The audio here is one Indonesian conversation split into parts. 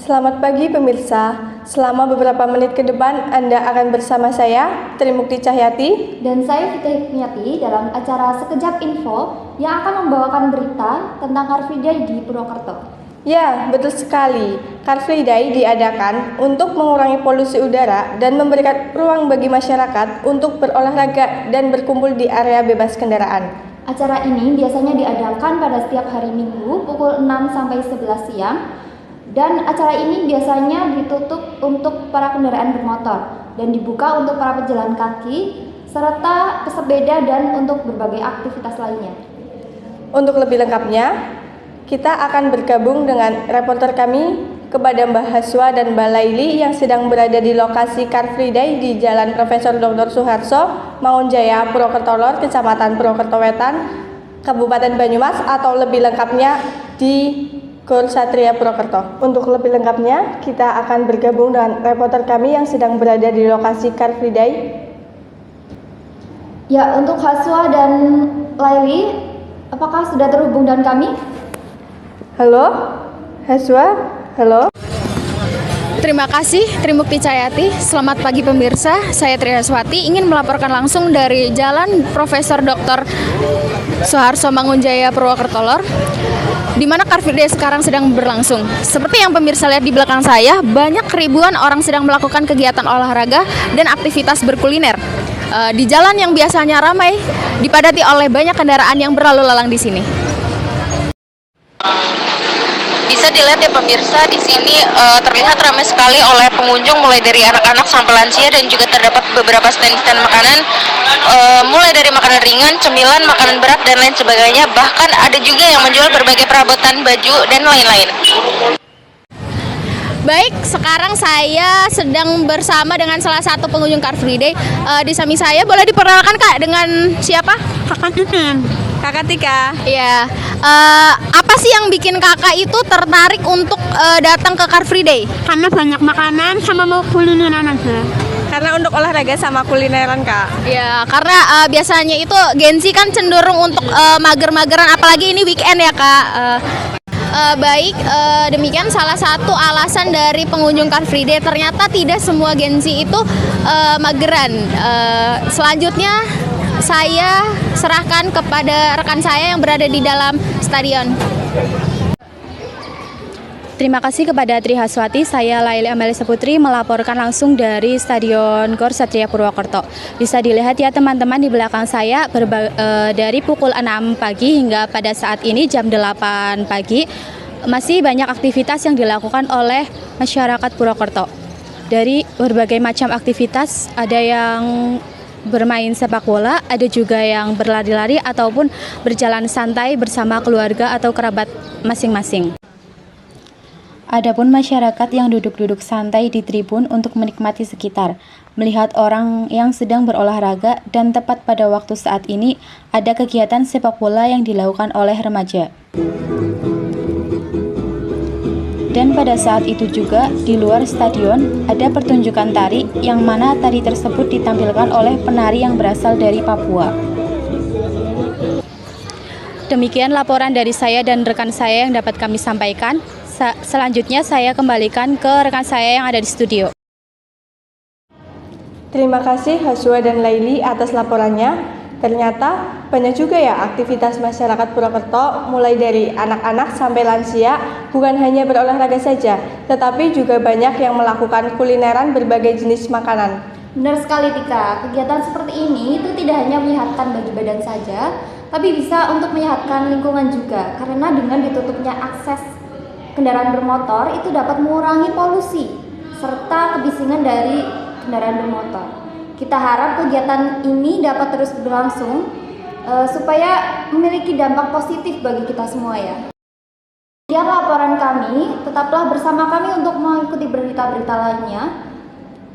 Selamat pagi pemirsa, selama beberapa menit ke depan Anda akan bersama saya, Trimukti Cahyati dan saya Vita Hikmiyati dalam acara Sekejap Info yang akan membawakan berita tentang Car Free Day di Purwokerto. Ya, betul sekali. Car Free Day diadakan untuk mengurangi polusi udara dan memberikan ruang bagi masyarakat untuk berolahraga dan berkumpul di area bebas kendaraan. Acara ini biasanya diadakan pada setiap hari Minggu pukul 6 sampai 11 siang. Dan acara ini biasanya ditutup untuk para kendaraan bermotor dan dibuka untuk para pejalan kaki serta pesepeda dan untuk berbagai aktivitas lainnya. Untuk lebih lengkapnya, kita akan bergabung dengan reporter kami kepada Mbak Haswa dan Mbak Laili yang sedang berada di lokasi Car Free Day di Jalan Profesor Dr. Suharto, Mangunjaya, Purwokerto Lor, Kecamatan Purwokerto Wetan, Kabupaten Banyumas, atau lebih lengkapnya di Gor Satria Purwokerto. Untuk lebih lengkapnya, kita akan bergabung dengan reporter kami yang sedang berada di lokasi Car Free Day. Ya, untuk Haswa dan Laili, apakah sudah terhubung dengan kami? Halo, Haswa, halo. Terima kasih Trimukti Cahyati. Selamat pagi pemirsa, saya Tri Haswati ingin melaporkan langsung dari Jalan Profesor Dr. Suharto Mangunjaya Purwokerto Lor, di mana Car Free Day sekarang sedang berlangsung. Seperti yang pemirsa lihat di belakang saya, banyak ribuan orang sedang melakukan kegiatan olahraga dan aktivitas berkuliner. Di jalan yang biasanya ramai, dipadati oleh banyak kendaraan yang berlalu lalang di sini. Bisa dilihat ya pemirsa, di sini terlihat ramai sekali oleh pengunjung, mulai dari anak-anak sampai lansia, dan juga terdapat beberapa stand-stand makanan, mulai dari makanan ringan, cemilan, makanan berat, dan lain sebagainya. Bahkan ada juga yang menjual berbagai perabotan baju dan lain-lain. Baik, sekarang saya sedang bersama dengan salah satu pengunjung Car Free Day. Di samping saya, boleh diperkenalkan Kak dengan siapa? Kakak Titin. Kakak Tika. Iya. Apa sih yang bikin kakak itu tertarik untuk datang ke Car Free Day? Karena banyak makanan sama mau kulineran aja. Karena untuk olahraga sama kulineran, Kak. Ya, karena biasanya itu Gen Z kan cenderung untuk mager-mageran, apalagi ini weekend ya Kak. Baik, demikian salah satu alasan dari pengunjung Car Free Day. Ternyata tidak semua Gen Z itu mageran. Selanjutnya saya serahkan kepada rekan saya yang berada di dalam stadion. Terima kasih kepada Tri Haswati. Saya Laili Amelia Saputri melaporkan langsung dari Stadion Gor Satria Purwokerto. Bisa dilihat ya teman-teman di belakang saya, dari pukul 6 pagi hingga pada saat ini jam 8 pagi masih banyak aktivitas yang dilakukan oleh masyarakat Purwokerto. Dari berbagai macam aktivitas, ada yang bermain sepak bola, ada juga yang berlari-lari ataupun berjalan santai bersama keluarga atau kerabat masing-masing. Adapun masyarakat yang duduk-duduk santai di tribun untuk menikmati sekitar, melihat orang yang sedang berolahraga, dan tepat pada waktu saat ini ada kegiatan sepak bola yang dilakukan oleh remaja. Dan pada saat itu juga di luar stadion ada pertunjukan tari yang mana tari tersebut ditampilkan oleh penari yang berasal dari Papua. Demikian laporan dari saya dan rekan saya yang dapat kami sampaikan. Selanjutnya saya kembalikan ke rekan saya yang ada di studio. Terima kasih Haswa dan Laili atas laporannya. Ternyata banyak juga ya aktivitas masyarakat Purwokerto, mulai dari anak-anak sampai lansia, bukan hanya berolahraga saja, tetapi juga banyak yang melakukan kulineran berbagai jenis makanan. Benar sekali Tika, kegiatan seperti ini itu tidak hanya menyehatkan bagi badan saja, tapi bisa untuk menyehatkan lingkungan juga, karena dengan ditutupnya akses kendaraan bermotor itu dapat mengurangi polusi serta kebisingan dari kendaraan bermotor. Kita harap kegiatan ini dapat terus berlangsung supaya memiliki dampak positif bagi kita semua ya. Sekian laporan kami, tetaplah bersama kami untuk mengikuti berita-berita lainnya.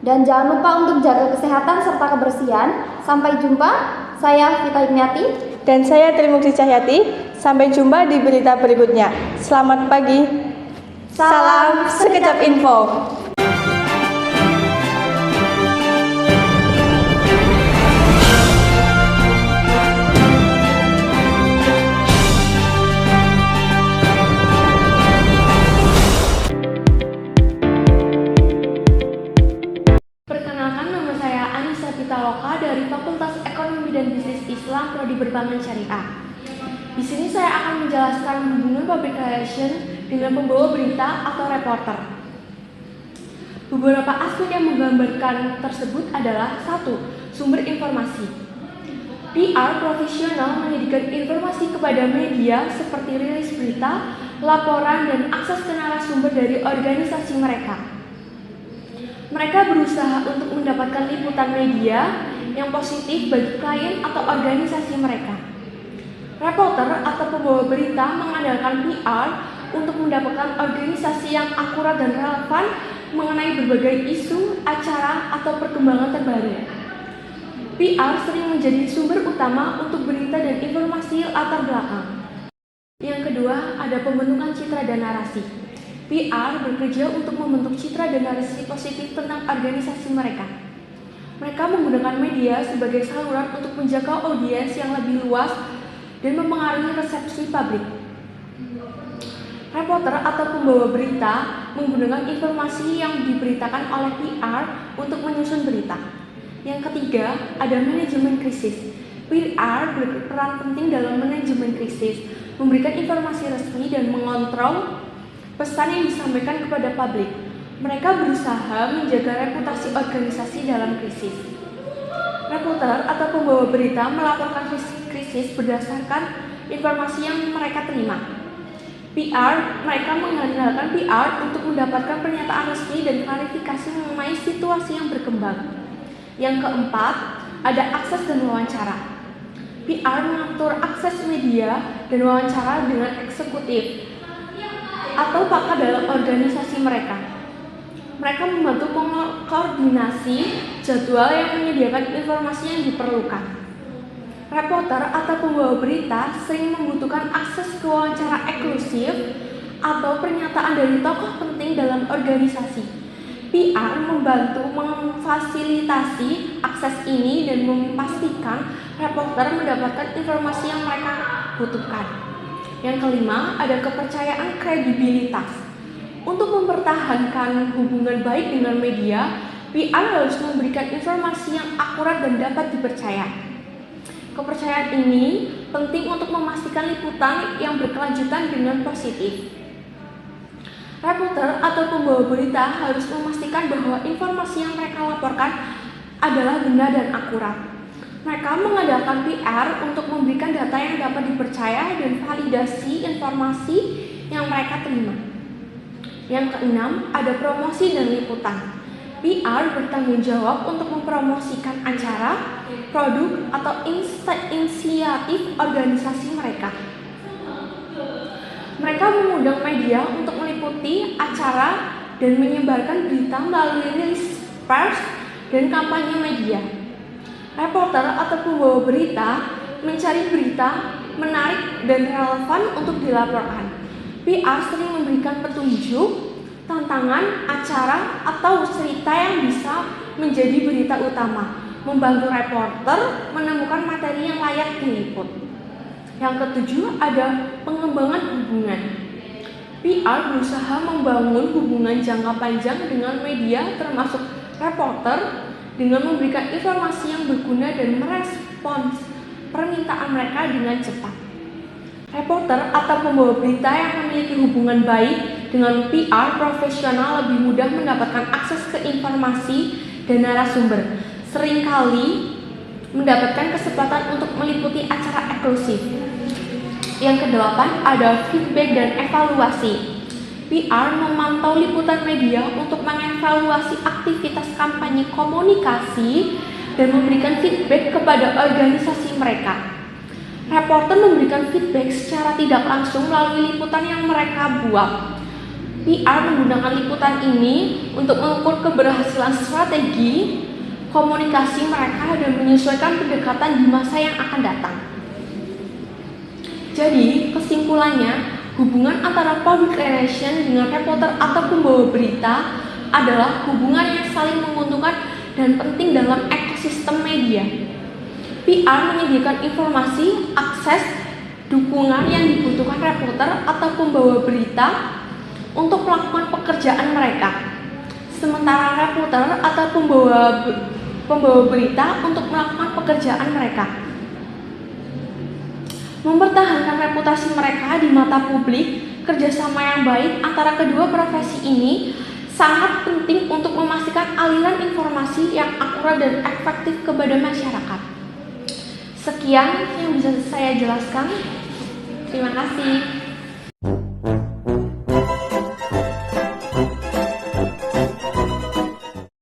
Dan jangan lupa untuk jaga kesehatan serta kebersihan. Sampai jumpa, saya Vita Hikmiyati. Dan saya Trimukti Cahyati. Sampai jumpa di berita berikutnya. Selamat pagi. Salam Sekejap Info. menjelaskan hubungan public relation dengan pembawa berita atau reporter. Beberapa aspek yang menggambarkan tersebut adalah 1. Sumber informasi. PR profesional menyediakan informasi kepada media seperti rilis berita, laporan, dan akses ke narasumber dari organisasi mereka. Mereka berusaha untuk mendapatkan liputan media yang positif bagi klien atau organisasi mereka. Reporter atau pembawa berita mengandalkan PR untuk mendapatkan organisasi yang akurat dan relevan mengenai berbagai isu, acara, atau perkembangan terbaru. PR sering menjadi sumber utama untuk berita dan informasi latar belakang. Yang kedua, ada pembentukan citra dan narasi. PR bekerja untuk membentuk citra dan narasi positif tentang organisasi mereka. Mereka menggunakan media sebagai saluran untuk menjaga audiens yang lebih luas dan mempengaruhi resepsi publik. Reporter atau pembawa berita menggunakan informasi yang diberitakan oleh PR untuk menyusun berita. Yang ketiga, ada manajemen krisis. PR berperan penting dalam manajemen krisis, memberikan informasi resmi dan mengontrol pesan yang disampaikan kepada publik. Mereka berusaha menjaga reputasi organisasi dalam krisis. Reporter atau pembawa berita melaporkan krisis berdasarkan informasi yang mereka terima. Mereka mengandalkan PR untuk mendapatkan pernyataan resmi dan klarifikasi mengenai situasi yang berkembang. Yang keempat, ada akses dan wawancara. PR mengatur akses media dan wawancara dengan eksekutif atau pakar dalam organisasi mereka. Mereka membantu mengkoordinasi jadwal yang menyediakan informasi yang diperlukan. Reporter atau pembawa berita sering membutuhkan akses ke wawancara eksklusif atau pernyataan dari tokoh penting dalam organisasi. PR membantu memfasilitasi akses ini dan memastikan reporter mendapatkan informasi yang mereka butuhkan. Yang kelima, ada kepercayaan kredibilitas. Untuk mempertahankan hubungan baik dengan media, PR harus memberikan informasi yang akurat dan dapat dipercaya. Kepercayaan ini penting untuk memastikan liputan yang berkelanjutan dengan positif. Reporter atau pembawa berita harus memastikan bahwa informasi yang mereka laporkan adalah benar dan akurat. Mereka mengandalkan PR untuk memberikan data yang dapat dipercaya dan validasi informasi yang mereka terima. Yang keenam, ada promosi dan liputan. PR bertanggung jawab untuk mempromosikan acara, produk, atau inisiatif organisasi mereka. Mereka mengundang media untuk meliputi acara dan menyebarkan berita melalui rilis pers dan kampanye media. Reporter atau pembawa berita mencari berita menarik dan relevan untuk dilaporkan. PR sering memberikan petunjuk, tantangan, acara, atau cerita yang bisa menjadi berita utama, membantu reporter menemukan materi yang layak diliput. Yang ketujuh, ada pengembangan hubungan. PR berusaha membangun hubungan jangka panjang dengan media termasuk reporter dengan memberikan informasi yang berguna dan merespons permintaan mereka dengan cepat. Reporter atau pembawa berita yang memiliki hubungan baik dengan PR profesional lebih mudah mendapatkan akses ke informasi dan narasumber. Seringkali mendapatkan kesempatan untuk meliputi acara eksklusif. Yang kedelapan, ada feedback dan evaluasi. PR memantau liputan media untuk mengevaluasi aktivitas kampanye komunikasi dan memberikan feedback kepada organisasi mereka. Reporter memberikan feedback secara tidak langsung melalui liputan yang mereka buat. PR menggunakan liputan ini untuk mengukur keberhasilan strategi komunikasi mereka dan menyesuaikan pendekatan di masa yang akan datang. Jadi, kesimpulannya, hubungan antara public relation dengan reporter atau pembawa berita adalah hubungan yang saling menguntungkan dan penting dalam ekosistem media. PR menyediakan informasi, akses, dukungan yang dibutuhkan reporter atau pembawa berita untuk melakukan pekerjaan mereka. Sementara reporter atau pembawa berita untuk melakukan pekerjaan mereka. Mempertahankan reputasi mereka di mata publik, kerjasama yang baik antara kedua profesi ini sangat penting untuk memastikan aliran informasi yang akurat dan efektif kepada masyarakat. Sekian yang bisa saya jelaskan. Terima kasih.